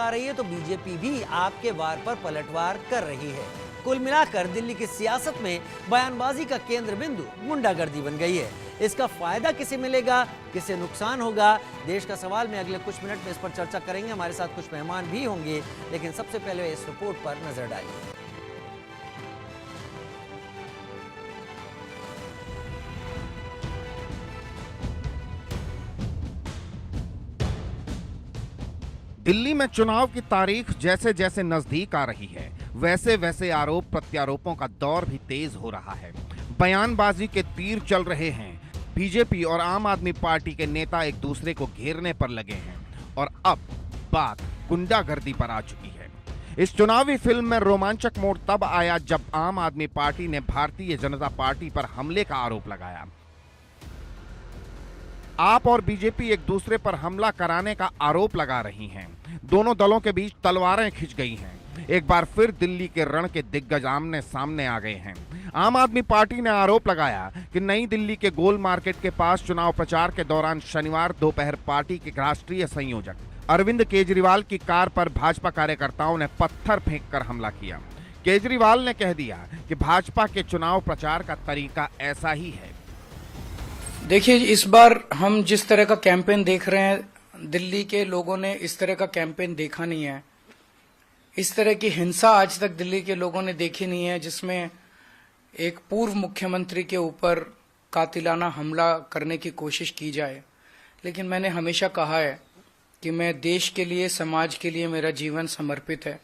लगा रही है तो बीजेपी भी आपके वार पर पलटवार कर रही है। कुल मिलाकर दिल्ली की सियासत में बयानबाजी का केंद्र बिंदु गुंडागर्दी बन गई है। इसका फायदा किसे मिलेगा, किसे नुकसान होगा, देश का सवाल में अगले कुछ मिनट में इस पर चर्चा करेंगे। हमारे साथ कुछ मेहमान भी होंगे, लेकिन सबसे पहले इस रिपोर्ट पर नजर डालिए। दिल्ली में चुनाव की तारीख जैसे जैसे नजदीक आ रही है, वैसे वैसे आरोप प्रत्यारोपों का दौर भी तेज हो रहा है। बयानबाजी के तीर चल रहे हैं। बीजेपी और आम आदमी पार्टी के नेता एक दूसरे को घेरने पर लगे हैं और अब बात गुंडागर्दी पर आ चुकी है। इस चुनावी फिल्म में रोमांचक मोड़ तब आया जब आम आदमी पार्टी ने भारतीय जनता पार्टी पर हमले का आरोप लगाया। आप और बीजेपी एक दूसरे पर हमला कराने का आरोप लगा रही हैं। दोनों दलों के बीच तलवारें खिंच गई हैं। एक बार फिर दिल्ली के रण के दिग्गज आमने सामने आ गए हैं। आम आदमी पार्टी ने आरोप लगाया कि नई दिल्ली के गोल मार्केट के पास चुनाव प्रचार के दौरान शनिवार दोपहर पार्टी के राष्ट्रीय संयोजक अरविंद केजरीवाल की कार पर भाजपा कार्यकर्ताओं ने पत्थर फेंककर हमला किया। केजरीवाल ने कह दिया कि भाजपा के चुनाव प्रचार का तरीका ऐसा ही है। देखिए, इस बार हम जिस तरह का कैंपेन देख रहे हैं, दिल्ली के लोगों ने इस तरह का कैंपेन देखा नहीं है। इस तरह की हिंसा आज तक दिल्ली के लोगों ने देखी नहीं है, जिसमें एक पूर्व मुख्यमंत्री के ऊपर कातिलाना हमला करने की कोशिश की जाए। लेकिन मैंने हमेशा कहा है कि मैं देश के लिए, समाज के लिए मेरा जीवन समर्पित है।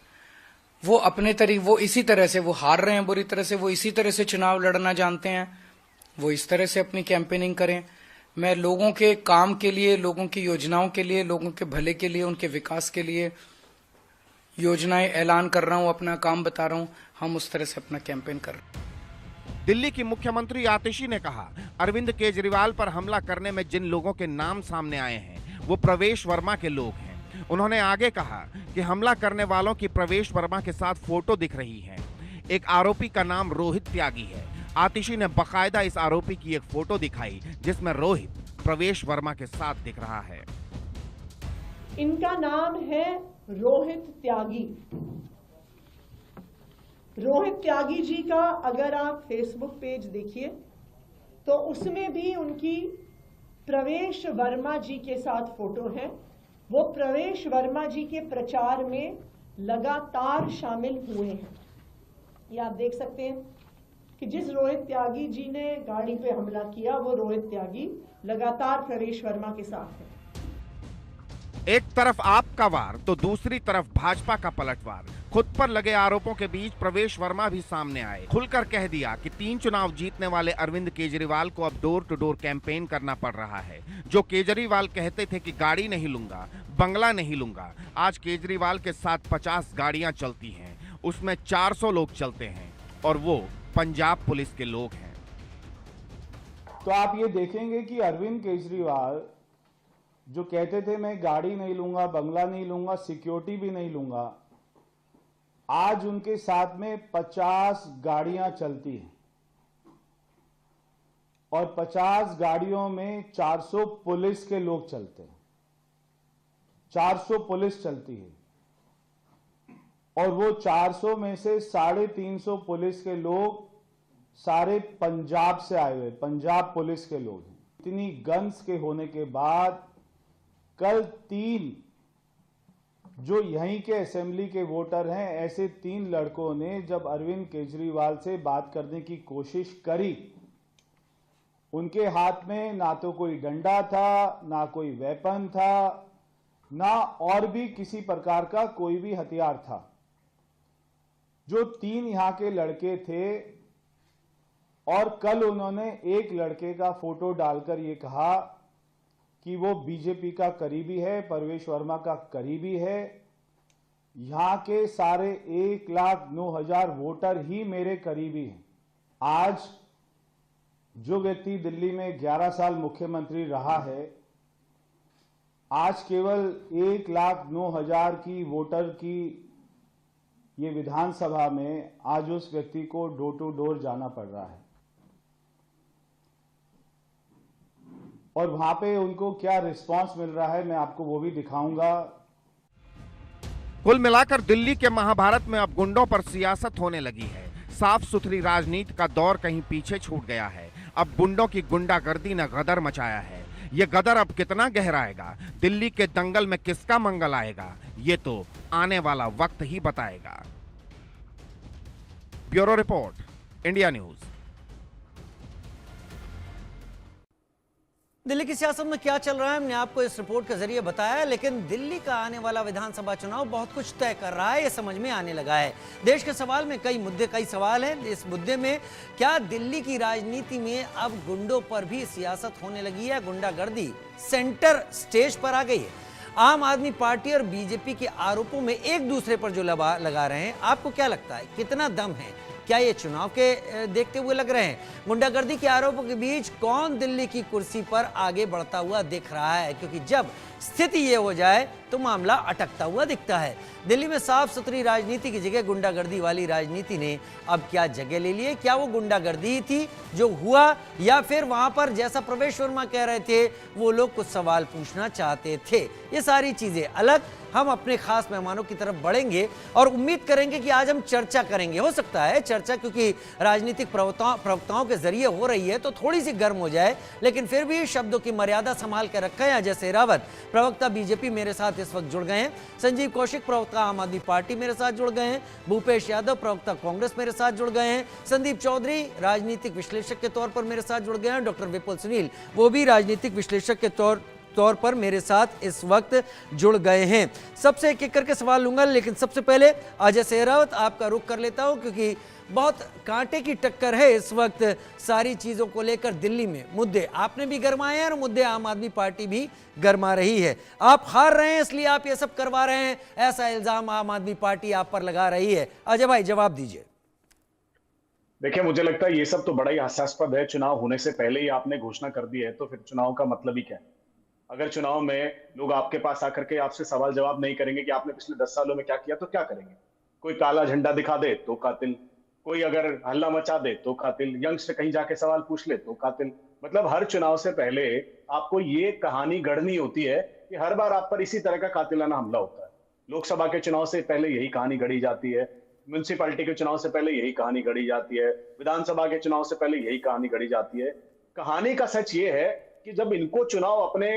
वो अपने तरीके, वो इसी तरह से, वो हार रहे हैं बुरी तरह से, वो इसी तरह से चुनाव लड़ना जानते हैं, वो इस तरह से अपनी कैंपेनिंग करें। मैं लोगों के काम के लिए, लोगों की योजनाओं के लिए, लोगों के भले के लिए, उनके विकास के लिए योजनाएं ऐलान कर रहा हूं, अपना काम बता रहा हूं। हम उस तरह से अपना कैंपेन कर रहे हैं। दिल्ली की मुख्यमंत्री आतिशी ने कहा, अरविंद केजरीवाल पर हमला करने में जिन लोगों के नाम सामने आए हैं वो प्रवेश वर्मा के लोग हैं। उन्होंने आगे कहा कि हमला करने वालों की प्रवेश वर्मा के साथ फोटो दिख रही है। एक आरोपी का नाम रोहित त्यागी है। आतिशी ने बकायदा इस आरोपी की एक फोटो दिखाई जिसमें रोहित प्रवेश वर्मा के साथ दिख रहा है। इनका नाम है रोहित त्यागी। रोहित त्यागी जी का अगर आप फेसबुक पेज देखिए तो उसमें भी उनकी प्रवेश वर्मा जी के साथ फोटो है। वो प्रवेश वर्मा जी के प्रचार में लगातार शामिल हुए हैं। ये आप देख सकते हैं कि जिस रोहित त्यागी जी ने गाड़ी पे हमला किया, वो रोहित त्यागी लगातार प्रवेश वर्मा के साथ है। एक तरफ आपका वार तो दूसरी तरफ भाजपा का पलटवार। खुद पर लगे आरोपों के बीच प्रवेश वर्मा भी सामने आए। खुलकर कह दिया कि 3 चुनाव जीतने वाले अरविंद केजरीवाल को अब डोर टू डोर कैंपेन करना पड़ रहा है। जो केजरीवाल कहते थे कि गाड़ी नहीं लूंगा, बंगला नहीं लूंगा, आज केजरीवाल के साथ 50 गाड़ियां चलती हैं, उसमें 400 लोग चलते हैं और वो पंजाब पुलिस के लोग हैं। तो आप ये देखेंगे कि अरविंद केजरीवाल जो कहते थे मैं गाड़ी नहीं लूंगा, बंगला नहीं लूंगा, सिक्योरिटी भी नहीं लूंगा, आज उनके साथ में 50 गाड़ियां चलती हैं और 50 गाड़ियों में 400 पुलिस के लोग चलते हैं। 400 पुलिस चलती है और वो 400 में से 350 पुलिस के लोग सारे पंजाब से आए हुए, पंजाब पुलिस के लोग हैं। इतनी गन्स के होने के बाद कल 3 जो यहीं के असेंबली के वोटर हैं, ऐसे 3 लड़कों ने जब अरविंद केजरीवाल से बात करने की कोशिश करी, उनके हाथ में ना तो कोई डंडा था, ना कोई वेपन था, ना और भी किसी प्रकार का कोई भी हथियार था। जो 3 यहां के लड़के थे और कल उन्होंने एक लड़के का फोटो डालकर ये कहा कि वो बीजेपी का करीबी है, प्रवेश वर्मा का करीबी है। यहां के सारे 1,09,000 वोटर ही मेरे करीबी हैं। आज जो व्यक्ति दिल्ली में 11 साल मुख्यमंत्री रहा है, आज केवल 1,09,000 की वोटर की ये विधानसभा में आज उस व्यक्ति को डोर टू डोर जाना पड़ रहा है। और वहां पे उनको क्या रिस्पांस मिल रहा है, मैं आपको वो भी दिखाऊंगा। कुल मिलाकर दिल्ली के महाभारत में अब गुंडों पर सियासत होने लगी है। साफ सुथरी राजनीति का दौर कहीं पीछे छूट गया है। अब गुंडों की गुंडागर्दी ने गदर मचाया है। ये गदर अब कितना गहराएगा, दिल्ली के दंगल में किसका मंगल आएगा, ये तो आने वाला वक्त ही बताएगा। Bureau report, India news. Delhi की सियासत में क्या चल रहा है हमने आपको इस रिपोर्ट के जरिए बताया, लेकिन दिल्ली का आने वाला विधानसभा चुनाव बहुत कुछ तय कर रहा है, ये समझ में आने लगा है। देश के सवाल में कई सवाल हैं। इस मुद्दे में क्या दिल्ली की राजनीति में अब गुंडों पर भी सियासत होने लगी है? गुंडागर्दी सेंटर स्टेज पर आ गई है। आम आदमी पार्टी और बीजेपी के आरोपों में एक दूसरे पर जो लगा रहे हैं, आपको क्या लगता है कितना दम है? क्या ये चुनाव के देखते हुए लग रहे हैं? गुंडागर्दी के आरोपों के बीच कौन दिल्ली की कुर्सी पर आगे बढ़ता हुआ दिख रहा है? क्योंकि जब स्थिति ये हो जाए तो मामला अटकता हुआ दिखता है। दिल्ली में साफ सुथरी राजनीति की जगह गुंडागर्दी वाली राजनीति ने अब क्या जगह ले ली है? क्या वो गुंडागर्दी ही थी जो हुआ, या फिर वहां पर जैसा प्रवेश वर्मा कह रहे थे वो लोग कुछ सवाल पूछना चाहते थे? ये सारी चीजें अलग। हम अपने खास मेहमानों की तरफ बढ़ेंगे और उम्मीद करेंगे कि आज हम चर्चा करेंगे। हो सकता है चर्चा, क्योंकि राजनीतिक प्रवक्ताओं के जरिए हो रही है, तो थोड़ी सी गर्म हो जाए, लेकिन फिर भी शब्दों की मर्यादा संभाल कर रखा है। अजय शेरावत प्रवक्ता बीजेपी मेरे साथ इस वक्त जुड़ गए हैं। संजीव कौशिक प्रवक्ता आम आदमी पार्टी मेरे साथ जुड़ गए हैं। भूपेश यादव प्रवक्ता कांग्रेस मेरे साथ जुड़ गए हैं। संदीप चौधरी राजनीतिक विश्लेषक के तौर पर मेरे साथ जुड़ गए हैं। डॉक्टर विपुल सुनील वो भी राजनीतिक विश्लेषक के तौर पर मेरे साथ इस वक्त जुड़ गए हैं। सबसे एक एक करके सवाल लूंगा, लेकिन सबसे पहले अजय शेरावत आपका रुख कर लेता हूं, क्योंकि बहुत कांटे की टक्कर है इस वक्त सारी चीजों को लेकर। दिल्ली में मुद्दे आपने भी गरमाए हैं और मुद्दे आम आदमी पार्टी भी गरमा रही है। आप हार रहे हैं इसलिए आप ये सब करवा रहे हैं, ऐसा इल्जाम आम आदमी पार्टी आप पर लगा रही है। अजय भाई जवाब दीजिए। देखिए, मुझे लगता है ये सब तो बड़ा ही हास्यास्पद है। चुनाव होने से पहले ही आपने घोषणा कर दी है, तो फिर चुनाव का मतलब ही क्या है? अगर चुनाव में लोग आपके पास आकर के आपसे सवाल जवाब नहीं करेंगे कि आपने पिछले 10 सालों में क्या किया, तो क्या करेंगे? कोई काला झंडा दिखा दे तो कातिल, कोई अगर हल्ला मचा दे तो कातिल, यंग से कहीं जाके सवाल पूछ ले तो कातिल। मतलब हर चुनाव से पहले आपको ये कहानी गढ़नी होती है कि हर बार आप पर इसी तरह का कातिलाना हमला होता है। लोकसभा के चुनाव से पहले यही कहानी गढ़ी जाती है, म्युनिसिपैलिटी के चुनाव से पहले यही कहानी गढ़ी जाती है, विधानसभा के चुनाव से पहले यही कहानी गढ़ी जाती है। कहानी का सच ये है कि जब इनको चुनाव अपने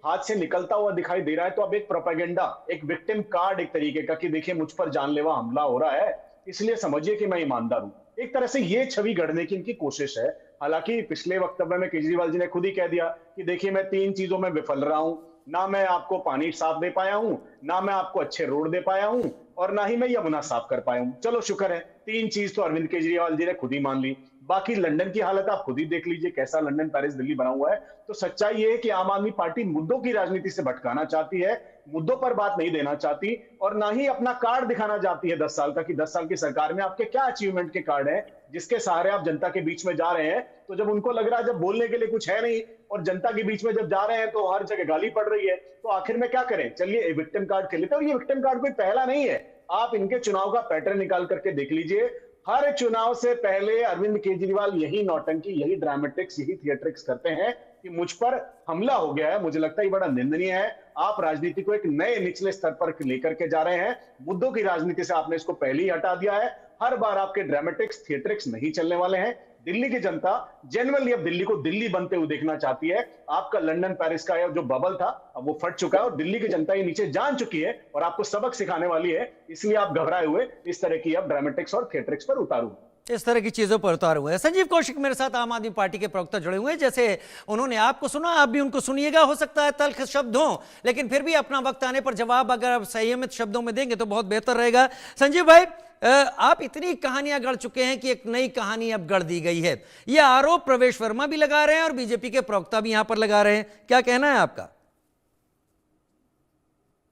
हाथ से निकलता हुआ दिखाई दे रहा है, तो अब एक प्रोपेगेंडा, एक विक्टिम कार्ड एक तरीके का कि देखिए मुझ पर जानलेवा हमला हो रहा है, इसलिए समझिए कि मैं ईमानदार हूं। एक तरह से ये छवि गढ़ने की इनकी कोशिश है। हालांकि पिछले वक्तव्य में केजरीवाल जी ने खुद ही कह दिया कि देखिए मैं 3 चीजों में विफल रहा हूं, ना मैं आपको पानी साफ दे पाया हूं, ना मैं आपको अच्छे रोड दे पाया हूं, और ना ही मैं यमुना साफ कर पाया हूं। चलो शुक्र है, 3 चीज तो अरविंद केजरीवाल जी ने खुद ही मान ली। बाकी लंदन की हालत आप खुद ही देख लीजिए, कैसा लंदन, पेरिस, दिल्ली बना हुआ है। तो सच्चाई ये है कि आम आदमी पार्टी मुद्दों की राजनीति से भटकाना चाहती है, मुद्दों पर बात नहीं देना चाहती, और ना ही अपना कार्ड दिखाना चाहती है 10 साल का कि 10 साल की सरकार में आपके क्या अचीवमेंट के कार्ड हैं जिसके सहारे आप जनता के बीच में जा रहे हैं। तो जब उनको लग रहा है जब बोलने के लिए कुछ है नहीं और जनता के बीच में जब जा रहे हैं तो हर जगह गाली पड़ रही है, तो आखिर में क्या करें? चलिए विक्टिम कार्ड खेल लेते हैं। और ये विक्टिम कार्ड कोई पहला नहीं है, आप इनके चुनाव का पैटर्न निकाल करके देख लीजिए। हर चुनाव से पहले अरविंद केजरीवाल यही नौटंकी, यही ड्रामेटिक्स, यही थिएट्रिक्स करते हैं कि मुझ पर हमला हो गया है। मुझे लगता है ये बड़ा निंदनीय है। आप राजनीति को एक नए निचले स्तर पर लेकर के जा रहे हैं। मुद्दों की राजनीति से आपने इसको पहले ही हटा दिया है। हर बार आपके ड्रामेटिक्स, थिएट्रिक्स नहीं चलने वाले हैं। दिल्ली की जनता जेन्युइनली अब दिल्ली को दिल्ली बनते हुए देखना चाहती है। आपका लंदन पेरिस का जो बबल था अब वो फट चुका है और दिल्ली की जनता ये नीचे जान चुकी है और आपको सबक सिखाने वाली है। इसलिए आप घबराए हुए इस तरह की अब ड्रामेटिक्स और थिएट्रिक्स पर उतारू, इस तरह की चीजों पर उतार हुए हैं। संजीव कौशिक मेरे साथ आम आदमी पार्टी के प्रवक्ता जुड़े हुए हैं। जैसे उन्होंने आपको सुना, आप भी उनको सुनिएगा। हो सकता है तल्ख शब्द हों, लेकिन फिर भी अपना वक्त आने पर जवाब अगर आप संयमित शब्दों में देंगे तो बहुत बेहतर रहेगा। संजीव भाई, आप इतनी कहानियां गढ़ चुके हैं कि एक नई कहानी अब गढ़ दी गई है। यह आरोप प्रवेश वर्मा भी लगा रहे हैं और बीजेपी के प्रवक्ता भी यहां पर लगा रहे हैं। क्या कहना है आपका?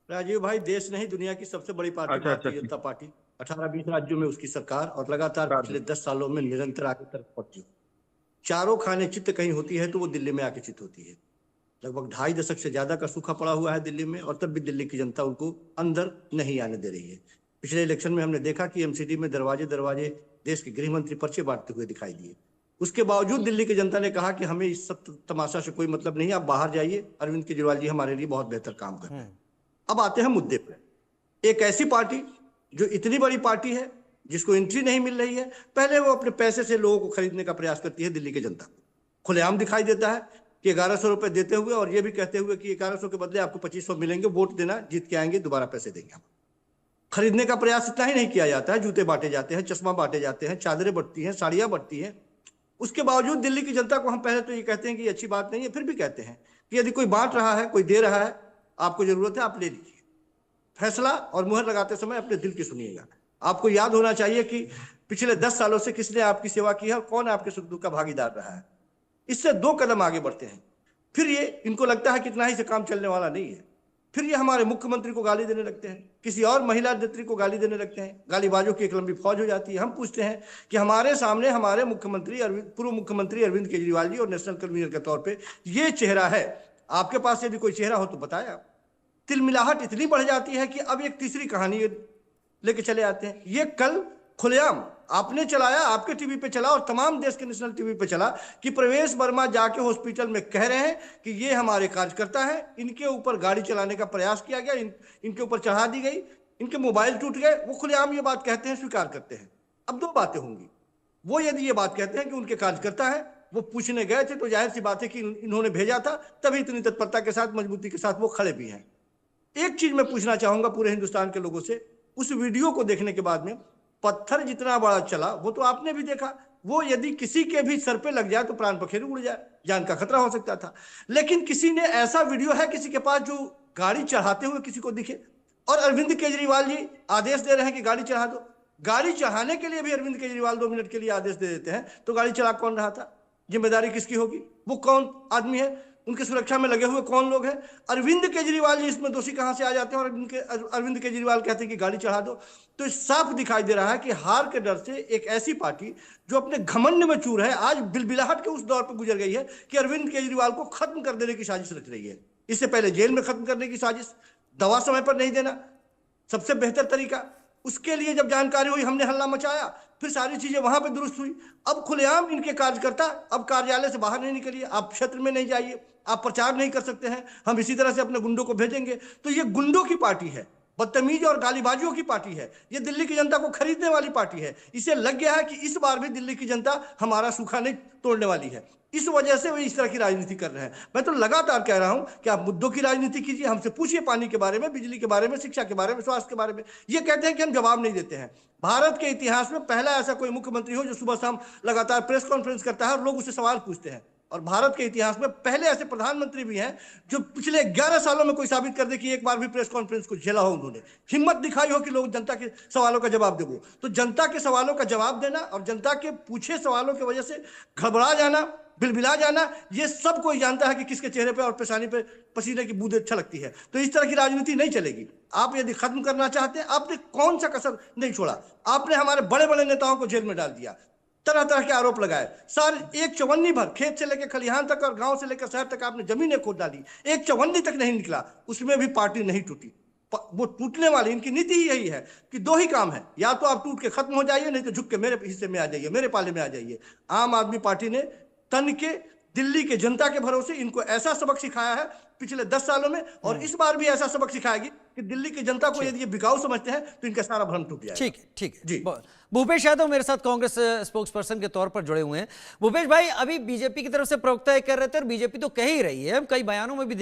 राजीव भाई, देश नहीं दुनिया की सबसे बड़ी पार्टी भारतीय जनता पार्टी, 18-20 राज्यों में उसकी सरकार और लगातार पिछले 10 सालों में निरंतर आगे तरफ पहुंची। चारों खाने चित्त कहीं होती है तो वो दिल्ली में आके चित्त होती है। लगभग 2.5 दशक से ज्यादा का सूखा पड़ा हुआ है दिल्ली में, और तब भी दिल्ली की जनता उनको अंदर नहीं आने दे रही है। पिछले इलेक्शन में हमने देखा कि एमसीडी में दरवाजे दरवाजे देश के गृह मंत्री पर्चे बांटते हुए दिखाई दिए। उसके बावजूद दिल्ली की जनता ने कहा कि हमें इस सब तमाशा से कोई मतलब नहीं, आप बाहर जाइए, अरविंद केजरीवाल जी हमारे लिए बहुत बेहतर काम कर रहे हैं। अब आते हैं मुद्दे पर। एक ऐसी पार्टी जो इतनी बड़ी पार्टी है, जिसको एंट्री नहीं मिल रही है, पहले वो अपने पैसे से लोगों को खरीदने का प्रयास करती है दिल्ली की जनता को। खुलेआम दिखाई देता है कि 1100 रुपए देते हुए और ये भी कहते हुए कि 1100 के बदले आपको 2500 मिलेंगे, वोट देना, जीत के आएंगे, दोबारा पैसे देंगे हम। खरीदने का प्रयास इतना ही नहीं किया जाता है, जूते बांटे जाते हैं, चश्मा बांटे जाते हैं, चादरें बढ़ती हैं, साड़ियां बढ़ती हैं। उसके बावजूद दिल्ली की जनता को हम पहले तो ये कहते हैं कि अच्छी बात नहीं है, फिर भी कहते हैं कि यदि कोई बांट रहा है, कोई दे रहा है, आपको जरूरत है, आप ले लीजिए। फैसला और मुहर लगाते समय अपने दिल की सुनिएगा। आपको याद होना चाहिए कि पिछले 10 सालों से किसने आपकी सेवा की है और कौन आपके सुख दुख का भागीदार रहा है। इससे 2 कदम आगे बढ़ते हैं। फिर ये इनको लगता है कि इतना ही से काम चलने वाला नहीं है। फिर ये हमारे मुख्यमंत्री को गाली देने लगते हैं, किसी और महिला नेत्री को गाली देने लगते हैं, गालीबाजों की एक लंबी फौज हो जाती है। हम पूछते हैं कि हमारे सामने हमारे मुख्यमंत्री पूर्व मुख्यमंत्री अरविंद केजरीवाल जी और नेशनल कन्वीनर के तौर पे ये चेहरा है, आपके पास यदि कोई चेहरा हो तो बताएं आप। तिलमिलाहट इतनी बढ़ जाती है कि अब एक तीसरी कहानी लेके चले आते हैं। ये कल खुलेआम आपने चलाया, आपके टीवी पे चला और तमाम देश के नेशनल टीवी पे चला कि प्रवेश वर्मा जाके हॉस्पिटल में कह रहे हैं कि ये हमारे कार्यकर्ता है, इनके ऊपर गाड़ी चलाने का प्रयास किया गया, इनके ऊपर चढ़ा दी गई, इनके मोबाइल टूट गए। वो खुलेआम ये बात कहते हैं, स्वीकार करते हैं। अब 2 बातें होंगी। वो यदि ये बात कहते हैं कि उनके कार्यकर्ता है, वो पूछने गए थे तो जाहिर सी बात है कि इन्होंने भेजा था, तभी इतनी तत्परता के साथ, मजबूती के साथ वो खड़े भी हैं। एक चीज मैं पूछना चाहूंगा पूरे हिंदुस्तान के लोगों से, उस वीडियो को देखने के बाद में पत्थर जितना बड़ा चला वो तो आपने भी देखा, वो यदि किसी के भी सर पे लग जाए तो प्राण पखेरु उड़ जाए, जान का खतरा हो सकता था। लेकिन किसी ने ऐसा वीडियो है किसी के पास जो गाड़ी चढ़ाते हुए किसी को दिखे, और अरविंद केजरीवाल जी आदेश दे रहे हैं कि गाड़ी चढ़ा दो। गाड़ी चढ़ाने के लिए भी अरविंद केजरीवाल 2 मिनट के लिए आदेश दे देते हैं, तो गाड़ी चला कौन रहा था? जिम्मेदारी किसकी होगी? वो कौन आदमी है? उनकी सुरक्षा में लगे हुए कौन लोग हैं? अरविंद केजरीवाल जी इसमें दोषी कहां से आ जाते हैं और अरविंद केजरीवाल कहते हैं कि गाड़ी चढ़ा दो? तो साफ दिखाई दे रहा है कि हार के डर से एक ऐसी पार्टी जो अपने घमंड में चूर है, आज बिलबिलाहट के उस दौर पर गुजर गई है कि अरविंद केजरीवाल को खत्म कर देने की साजिश रच रही है। इससे पहले जेल में खत्म करने की साजिश, दवा समय पर नहीं देना सबसे बेहतर तरीका, उसके लिए जब जानकारी हुई हमने हल्ला मचाया, फिर सारी चीजें वहां पे दुरुस्त हुई। अब खुलेआम इनके कार्यकर्ता अब कार्यालय से बाहर नहीं निकलिए, आप क्षेत्र में नहीं जाइए, आप प्रचार नहीं कर सकते हैं, हम इसी तरह से अपने गुंडों को भेजेंगे। तो ये गुंडों की पार्टी है, बदतमीज और गालीबाजियों की पार्टी है, ये दिल्ली की जनता को खरीदने वाली पार्टी है। इसे लग गया है कि इस बार भी दिल्ली की जनता हमारा सूखा नहीं तोड़ने वाली है, इस वजह से वे इस तरह की राजनीति कर रहे हैं। मैं तो लगातार कह रहा हूं कि आप मुद्दों की राजनीति कीजिए, हमसे पूछिए पानी के बारे में, बिजली के बारे में, शिक्षा के बारे में, स्वास्थ्य के बारे में। ये कहते हैं कि हम जवाब नहीं देते हैं। भारत के इतिहास में पहला ऐसा कोई मुख्यमंत्री हो जो सुबह शाम लगातार प्रेस कॉन्फ्रेंस करता है और लोग उससे सवाल पूछते हैं। और भारत के इतिहास में पहले ऐसे प्रधानमंत्री भी हैं जो पिछले 11 सालों में कोई साबित कर दे कि एक बार भी प्रेस कॉन्फ्रेंस को झेला हो, उन्होंने हिम्मत दिखाई हो कि लोग जनता के सवालों का जवाब दे। तो जनता के सवालों का जवाब देना और जनता के पूछे सवालों की वजह से घबरा जाना, बिलबिला जाना, ये सब कोई जानता है कि किसके चेहरे पे और पेशानी पे पसीने की बूंदें छलकती है। तो इस तरह की राजनीति नहीं चलेगी। आप यदि खत्म करना चाहते हैं, आपने कौन सा कसर नहीं छोड़ा? आपने हमारे बड़े बड़े नेताओं को जेल में डाल दिया, तरह तरह के आरोप लगाए, सारे एक चवन्नी भर खेत से लेकर खलिहान तक और गांव से लेकर शहर तक आपने जमीनें खोद डाली, एक चवन्नी तक नहीं निकला, उसमें भी पार्टी नहीं टूटी। वो टूटने वाली, इनकी नीति ही यही है कि 2 ही काम है, या तो आप टूट के खत्म हो जाइए, नहीं तो झुक के मेरे हिस्से में आ जाइए, मेरे पाले में आ जाइए। आम आदमी पार्टी ने तन के दिल्ली के जनता के भरोसे इनको ऐसा सबक सिखाया है पिछले 10 सालों में, और इस बार भी ऐसा सबक सिखाएगी कि दिल्ली की जनता को यदि ये बिकाऊ समझते हैं तो इनका सारा भ्रम टूट जाएगा। ठीक है, ठीक है जी। भूपेश यादव मेरे साथ कांग्रेस स्पोक्स पर्सन के तौर पर जुड़े हुए हैं। भूपेश भाई, अभी बीजेपी की तरफ से प्रवक्ता ये कर रहे थे और बीजेपी तो कह ही रही है, कई बयानों में भी